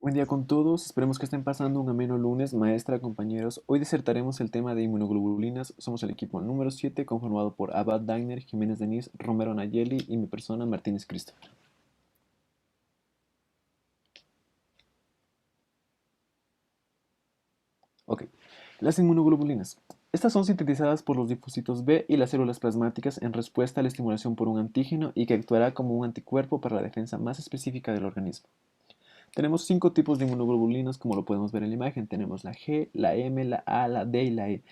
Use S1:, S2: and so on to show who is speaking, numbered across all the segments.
S1: Buen día con todos, esperemos que estén pasando un ameno lunes. Maestra, compañeros, hoy disertaremos el tema de inmunoglobulinas. Somos el equipo número 7, conformado por Abad Dainer, Jiménez Denis, Romero Nayeli y mi persona Martínez Christopher. Ok, las inmunoglobulinas. Estas son sintetizadas por los linfocitos B y las células plasmáticas en respuesta a la estimulación por un antígeno y que actuará como un anticuerpo para la defensa más específica del organismo. Tenemos cinco tipos de inmunoglobulinas, como lo podemos ver en la imagen. Tenemos la G, la M, la A, la D y la E.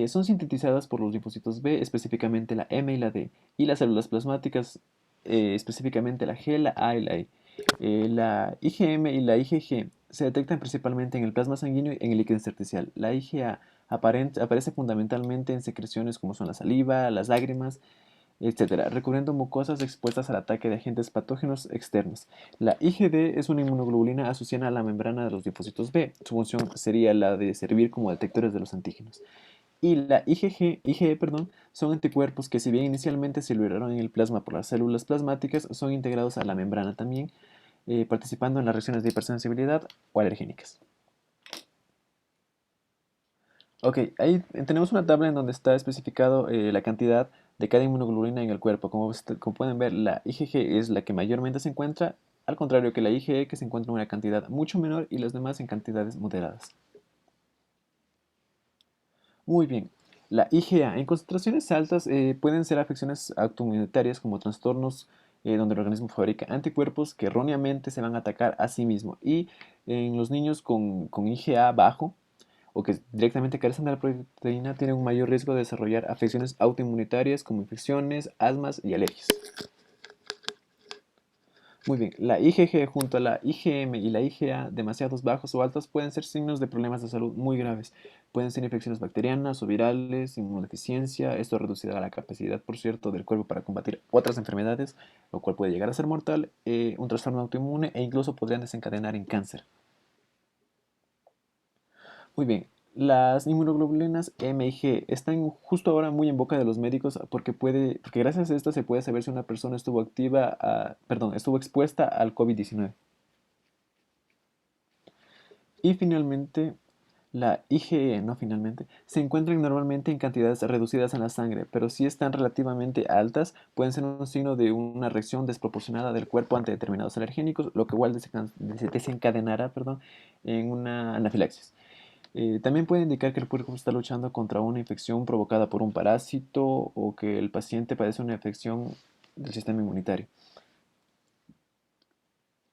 S1: Son sintetizadas por los linfocitos B, específicamente la M y la D, y las células plasmáticas, específicamente la G, la A y la E. La IgM y la IgG se detectan principalmente en el plasma sanguíneo y en el líquido intersticial. La IgA aparece fundamentalmente en secreciones como son la saliva, las lágrimas, etcétera, recubriendo mucosas expuestas al ataque de agentes patógenos externos. La IgD es una inmunoglobulina asociada a la membrana de los linfocitos B. Su función sería la de servir como detectores de los antígenos. Y la IgE, perdón, son anticuerpos que, si bien inicialmente se liberaron en el plasma por las células plasmáticas, son integrados a la membrana también, participando en las reacciones de hipersensibilidad o alergénicas. Ok, ahí tenemos una tabla en donde está especificado la cantidad de cada inmunoglobulina en el cuerpo. Como pueden ver, la IgG es la que mayormente se encuentra, al contrario que la IgE, que se encuentra en una cantidad mucho menor, y las demás en cantidades moderadas. Muy bien. La IgA en concentraciones altas pueden ser afecciones autoinmunitarias como trastornos donde el organismo fabrica anticuerpos que erróneamente se van a atacar a sí mismo. Y en los niños con IgA bajo, o que directamente carecen de la proteína, tienen un mayor riesgo de desarrollar afecciones autoinmunitarias como infecciones, asmas y alergias. Muy bien, la IgG junto a la IgM y la IgA, demasiados bajos o altos, pueden ser signos de problemas de salud muy graves. Pueden ser infecciones bacterianas o virales, inmunodeficiencia. Esto reducirá la capacidad, por cierto, del cuerpo para combatir otras enfermedades, lo cual puede llegar a ser mortal, un trastorno autoinmune e incluso podrían desencadenar en cáncer. Muy bien. Las inmunoglobulinas M y G están justo ahora muy en boca de los médicos porque gracias a esto se puede saber si una persona estuvo expuesta al COVID-19. Y finalmente, la IgE, no finalmente, se encuentran normalmente en cantidades reducidas en la sangre, pero si están relativamente altas, pueden ser un signo de una reacción desproporcionada del cuerpo ante determinados alergénicos, lo que igual desencadenará, en una anafilaxis. También puede indicar que el cuerpo está luchando contra una infección provocada por un parásito o que el paciente padece una infección del sistema inmunitario.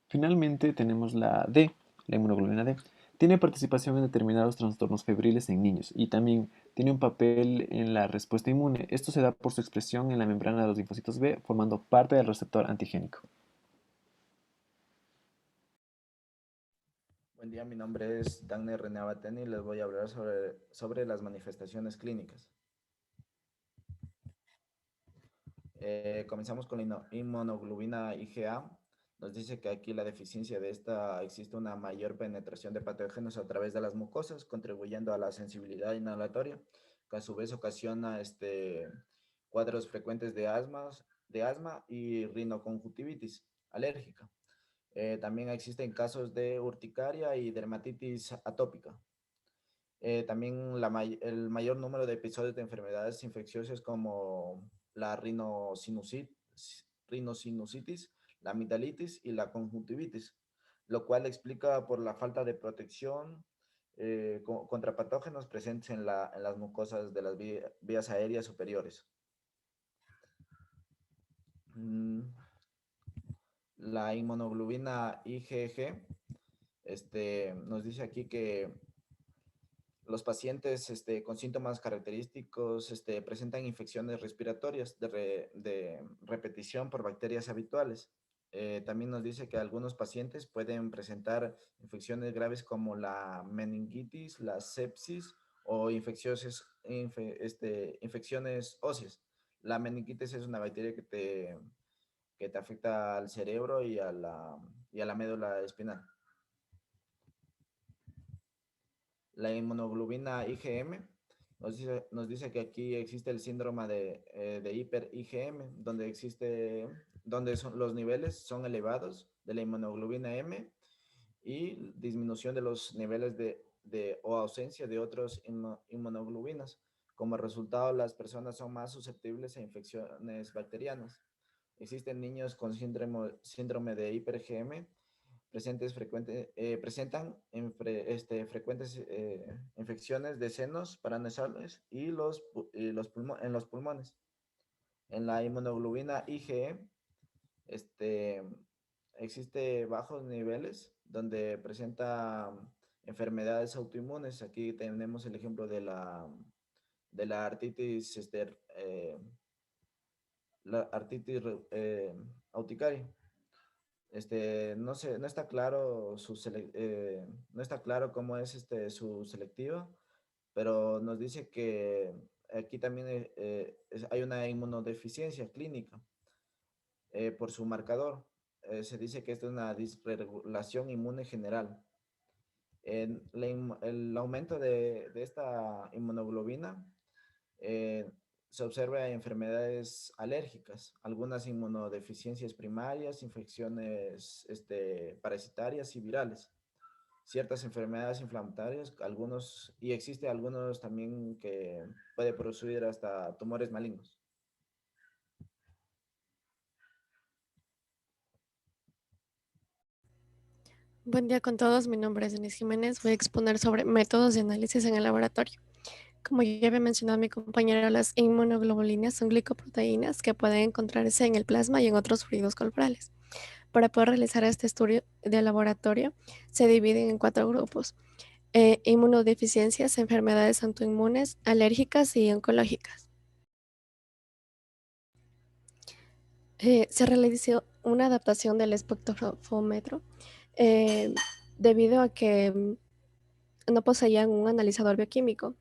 S1: Finalmente tenemos la D, la inmunoglobulina D. Tiene participación en determinados trastornos febriles en niños y también tiene un papel en la respuesta inmune. Esto se da por su expresión en la membrana de los linfocitos B, formando parte del receptor antigénico.
S2: Buen día, mi nombre es Dagner René Abateni y les voy a hablar sobre las manifestaciones clínicas. Comenzamos con la inmunoglobulina IgA. Nos dice que aquí la deficiencia de esta existe una mayor penetración de patógenos a través de las mucosas, contribuyendo a la sensibilidad inhalatoria, que a su vez ocasiona cuadros frecuentes de asma y rinoconjuntivitis alérgica. También existen casos de urticaria y dermatitis atópica. También el mayor número de episodios de enfermedades infecciosas como la rinosinusitis, la amigdalitis y la conjuntivitis, lo cual explica por la falta de protección contra patógenos presentes en las mucosas de las vías aéreas superiores. Mm, La inmunoglobulina IgG nos dice aquí que los pacientes con síntomas característicos presentan infecciones respiratorias de repetición por bacterias habituales. También nos dice que algunos pacientes pueden presentar infecciones graves como la meningitis, la sepsis o infecciones óseas. La meningitis es una bacteria que te afecta al cerebro y a la médula espinal. La inmunoglobulina IgM nos dice que aquí existe el síndrome de hiper-IgM, donde los niveles son elevados de la inmunoglobulina M y disminución de los niveles o ausencia de otros inmunoglobinas. Como resultado, las personas son más susceptibles a infecciones bacterianas. Existen niños con síndrome de hiper-IgM presentan frecuentes infecciones de senos paranasales y en los pulmones. En la inmunoglobina IgE, este, existe bajos niveles donde presenta enfermedades autoinmunes. Aquí tenemos el ejemplo de la artritis, la artritis urticaria. No está claro no está claro cómo es su selectiva, pero nos dice que aquí también hay una inmunodeficiencia clínica por su marcador. Se dice que esta es una disregulación inmune general. El aumento de esta inmunoglobina eh, se observa en enfermedades alérgicas, algunas inmunodeficiencias primarias, infecciones parasitarias y virales, ciertas enfermedades inflamatorias, y existe algunos también que puede producir hasta tumores malignos.
S3: Buen día con todos, mi nombre es Denise Jiménez, voy a exponer sobre métodos de análisis en el laboratorio. Como ya había mencionado mi compañera, las inmunoglobulinas son glicoproteínas que pueden encontrarse en el plasma y en otros fluidos corporales. Para poder realizar este estudio de laboratorio, se dividen en 4 grupos: inmunodeficiencias, enfermedades autoinmunes, alérgicas y oncológicas. Se realizó una adaptación del espectrófometro eh, debido a que no poseían un analizador bioquímico.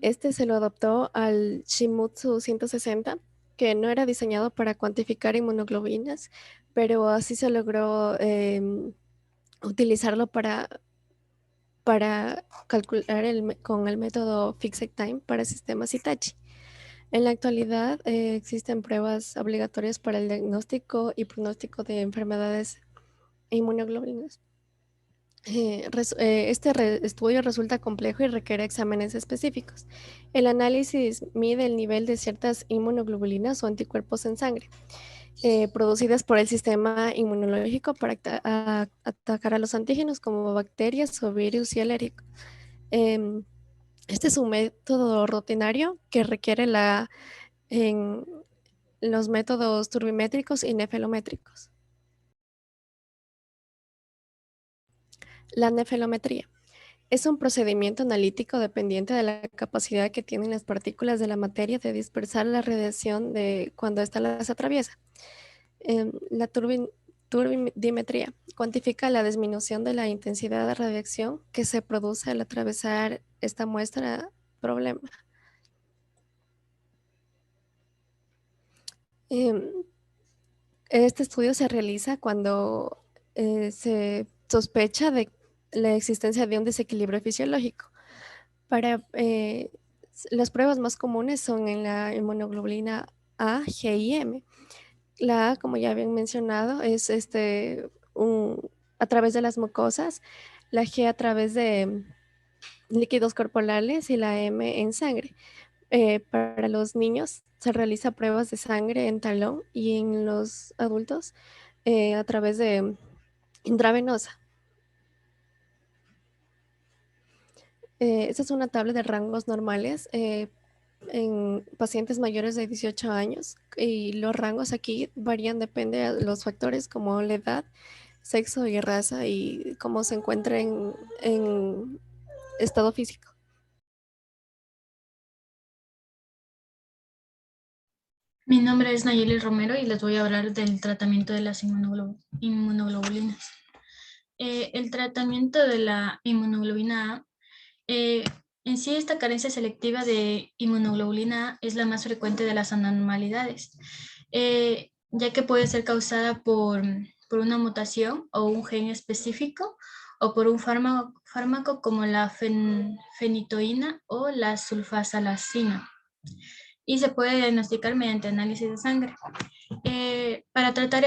S3: Este se lo adaptó al Shimutsu 160, que no era diseñado para cuantificar inmunoglobinas, pero así se logró utilizarlo para calcular con el método Fixed Time para sistemas Hitachi. En la actualidad existen pruebas obligatorias para el diagnóstico y pronóstico de enfermedades inmunoglobinas. Estudio resulta complejo y requiere exámenes específicos. El análisis mide el nivel de ciertas inmunoglobulinas o anticuerpos en sangre, producidas por el sistema inmunológico para atacar a los antígenos como bacterias o virus y alérgicos. Em, este es un método rutinario que requiere en los métodos turbimétricos y nefelométricos. La nefelometría es un procedimiento analítico dependiente de la capacidad que tienen las partículas de la materia de dispersar la radiación cuando ésta las atraviesa. La turbidimetría cuantifica la disminución de la intensidad de radiación que se produce al atravesar esta muestra problema. Este estudio se realiza cuando se sospecha de la existencia de un desequilibrio fisiológico. Las pruebas más comunes son en la inmunoglobulina A, G y M. La A, como ya habían mencionado, es a través de las mucosas, la G a través de líquidos corporales y la M en sangre. Para los niños se realiza pruebas de sangre en talón y en los adultos a través de intravenosa. Esta es una tabla de rangos normales en pacientes mayores de 18 años y los rangos aquí varían, depende de los factores como la edad, sexo y raza y cómo se encuentra en estado físico.
S4: Mi nombre es Nayeli Romero y les voy a hablar del tratamiento de las inmunoglobulinas. El tratamiento de la inmunoglobulina A, en sí esta carencia selectiva de inmunoglobulina A es la más frecuente de las anormalidades, ya que puede ser causada por una mutación o un gen específico o por un fármaco como la fenitoína o la sulfasalazina, y se puede diagnosticar mediante análisis de sangre. Para tratar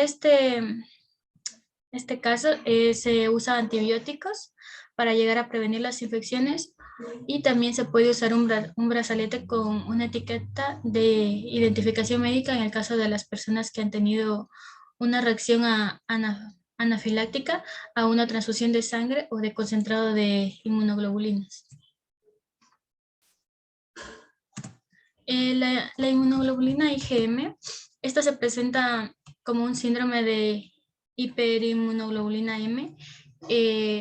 S4: este caso se usa antibióticos para llegar a prevenir las infecciones y también se puede usar un brazalete con una etiqueta de identificación médica en el caso de las personas que han tenido una reacción anafiláctica a una transfusión de sangre o de concentrado de inmunoglobulinas. La inmunoglobulina IgM, esta se presenta como un síndrome de hiperinmunoglobulina M,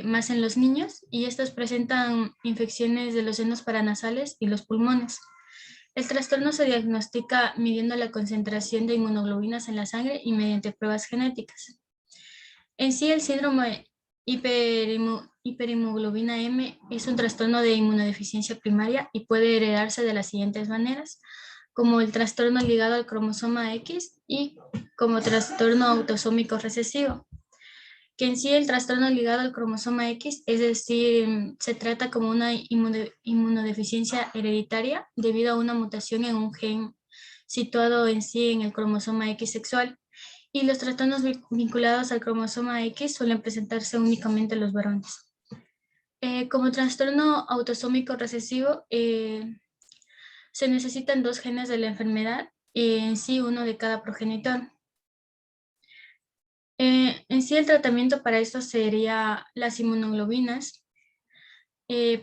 S4: más en los niños, y estas presentan infecciones de los senos paranasales y los pulmones. El trastorno se diagnostica midiendo la concentración de inmunoglobulinas en la sangre y mediante pruebas genéticas. En sí, el síndrome hiperinmunoglobulina M es un trastorno de inmunodeficiencia primaria y puede heredarse de las siguientes maneras, como el trastorno ligado al cromosoma X y como trastorno autosómico recesivo. Que en sí el trastorno ligado al cromosoma X, es decir, se trata como una inmunodeficiencia hereditaria debido a una mutación en un gen situado en sí en el cromosoma X sexual. Y los trastornos vinculados al cromosoma X suelen presentarse únicamente en los varones. Como trastorno autosómico recesivo, se necesitan 2 genes de la enfermedad, en sí uno de cada progenitor. En sí el tratamiento para esto sería las inmunoglobinas,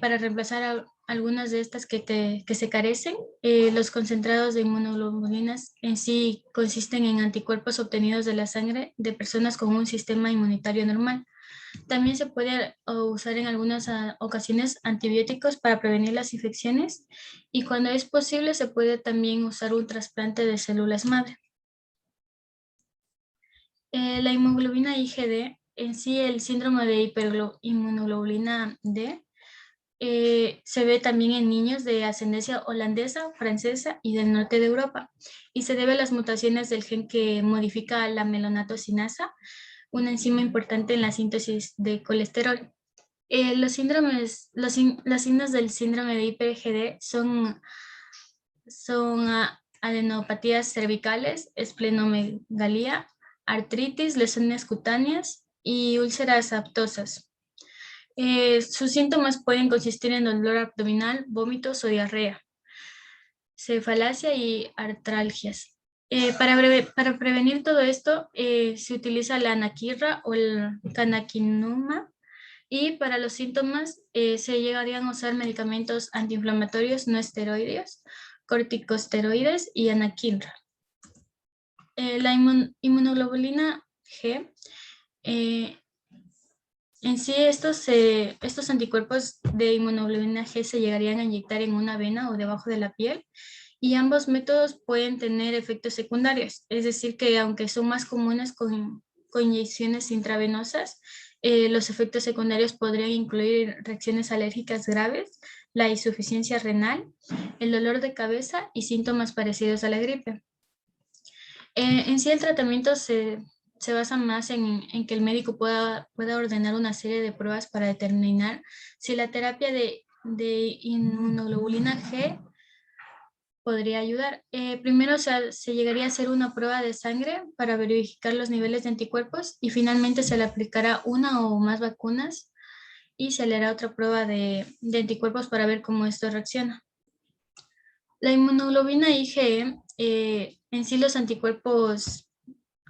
S4: para reemplazar algunas de estas que se carecen. Los concentrados de inmunoglobulinas en sí consisten en anticuerpos obtenidos de la sangre de personas con un sistema inmunitario normal. También se puede usar en algunas ocasiones antibióticos para prevenir las infecciones, y cuando es posible se puede también usar un trasplante de células madre. La hemoglobina IgD, en sí el síndrome de hiperinmunoglobulina D, se ve también en niños de ascendencia holandesa, francesa y del norte de Europa, y se debe a las mutaciones del gen que modifica la melanotocinasa, una enzima importante en la síntesis de colesterol. Los signos del síndrome de IgD son adenopatías cervicales, esplenomegalía, artritis, lesiones cutáneas y úlceras aftosas. Sus síntomas pueden consistir en dolor abdominal, vómitos o diarrea, cefalacia y artralgias. Para prevenir todo esto, se utiliza la anaquirra o el canakinumab, y para los síntomas se llegarían a usar medicamentos antiinflamatorios no esteroideos, corticosteroides y anakinra. La inmunoglobulina G, en sí estos anticuerpos de inmunoglobulina G se llegarían a inyectar en una vena o debajo de la piel, y ambos métodos pueden tener efectos secundarios, es decir que aunque son más comunes con inyecciones intravenosas, los efectos secundarios podrían incluir reacciones alérgicas graves, la insuficiencia renal, el dolor de cabeza y síntomas parecidos a la gripe. En sí el tratamiento se basa más en que el médico pueda ordenar una serie de pruebas para determinar si la terapia de inmunoglobulina G podría ayudar. Primero se llegaría a hacer una prueba de sangre para verificar los niveles de anticuerpos, y finalmente se le aplicará una o más vacunas y se le hará otra prueba de anticuerpos para ver cómo esto reacciona. La inmunoglobina IgE, en sí los anticuerpos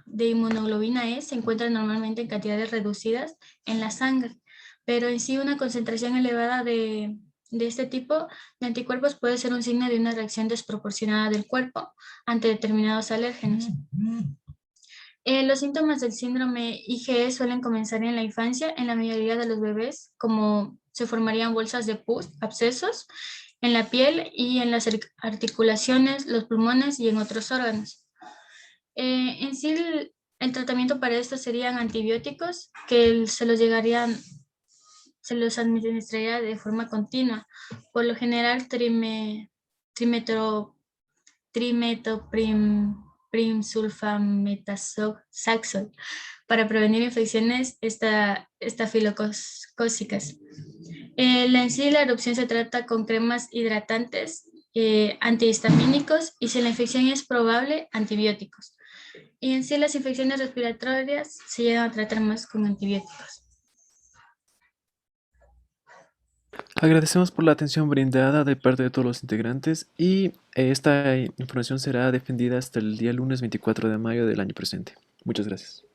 S4: de inmunoglobina E se encuentran normalmente en cantidades reducidas en la sangre, pero en sí una concentración elevada de este tipo de anticuerpos puede ser un signo de una reacción desproporcionada del cuerpo ante determinados alérgenos. Los síntomas del síndrome IgE suelen comenzar en la infancia en la mayoría de los bebés, como se formarían bolsas de pus, abscesos en la piel y en las articulaciones, los pulmones y en otros órganos. En sí el tratamiento para esto serían antibióticos que se los administraría de forma continua, por lo general trimetoprimsulfamethoxazole, para prevenir infecciones estafilocócicas. En sí la erupción se trata con cremas hidratantes, antihistamínicos, y si la infección es probable, antibióticos. Y en sí las infecciones respiratorias se llegan a tratar más con antibióticos.
S1: Agradecemos por la atención brindada de parte de todos los integrantes y esta información será defendida hasta el día lunes 24 de mayo del año presente. Muchas gracias.